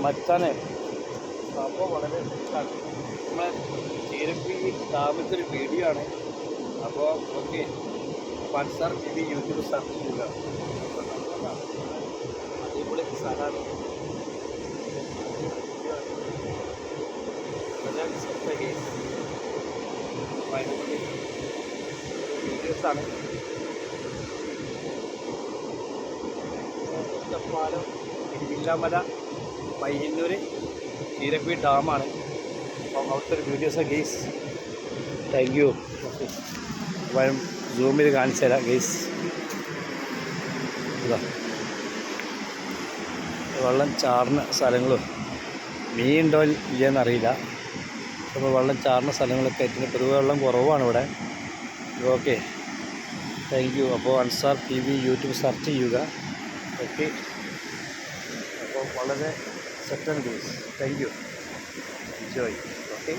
മച്ചാനെ സംഭവം വളരെ സെറ്റാണ്. നമ്മളെ ചീരപ്പി ഡാമിലത്തെ ഒരു വീഡിയോ ആണ്. അപ്പോൾ okay Pulsar TV YouTube search ചെയ്യുക. അടിപൊളി സ്ഥലമാണ്. വീഡിയോസാണ്. ഒറ്റപ്പാലം തിരുവില്ലാമല പയ്യന്നൂർ ചീരപ്പി ഡാമാണ്. അപ്പം അവിടുത്തെ ഒരു വീഡിയോസാണ് ഗെയ്സ്. Thank you. ഓക്കെ വരും സൂം ചെയ്ത് കാണിച്ചു തരാം ഗെയ്സ്. ഇതാ വെള്ളം ചാടുന്ന സ്ഥലങ്ങളും മീനുണ്ടോ ഇല്ലയെന്നറിയില്ല. അപ്പോൾ വെള്ളം ചാടുന്ന സ്ഥലങ്ങളൊക്കെ ആയിട്ട് പൊതുവെ വെള്ളം കുറവാണ് ഇവിടെ. Okay thank you. അപ്പോൾ അൻസാർ TV യൂട്യൂബ് സെർച്ച് ചെയ്യുക. ഓക്കെ അപ്പോൾ വളരെ സെറ്റാണ് guys. Thank you. Enjoy. Okay.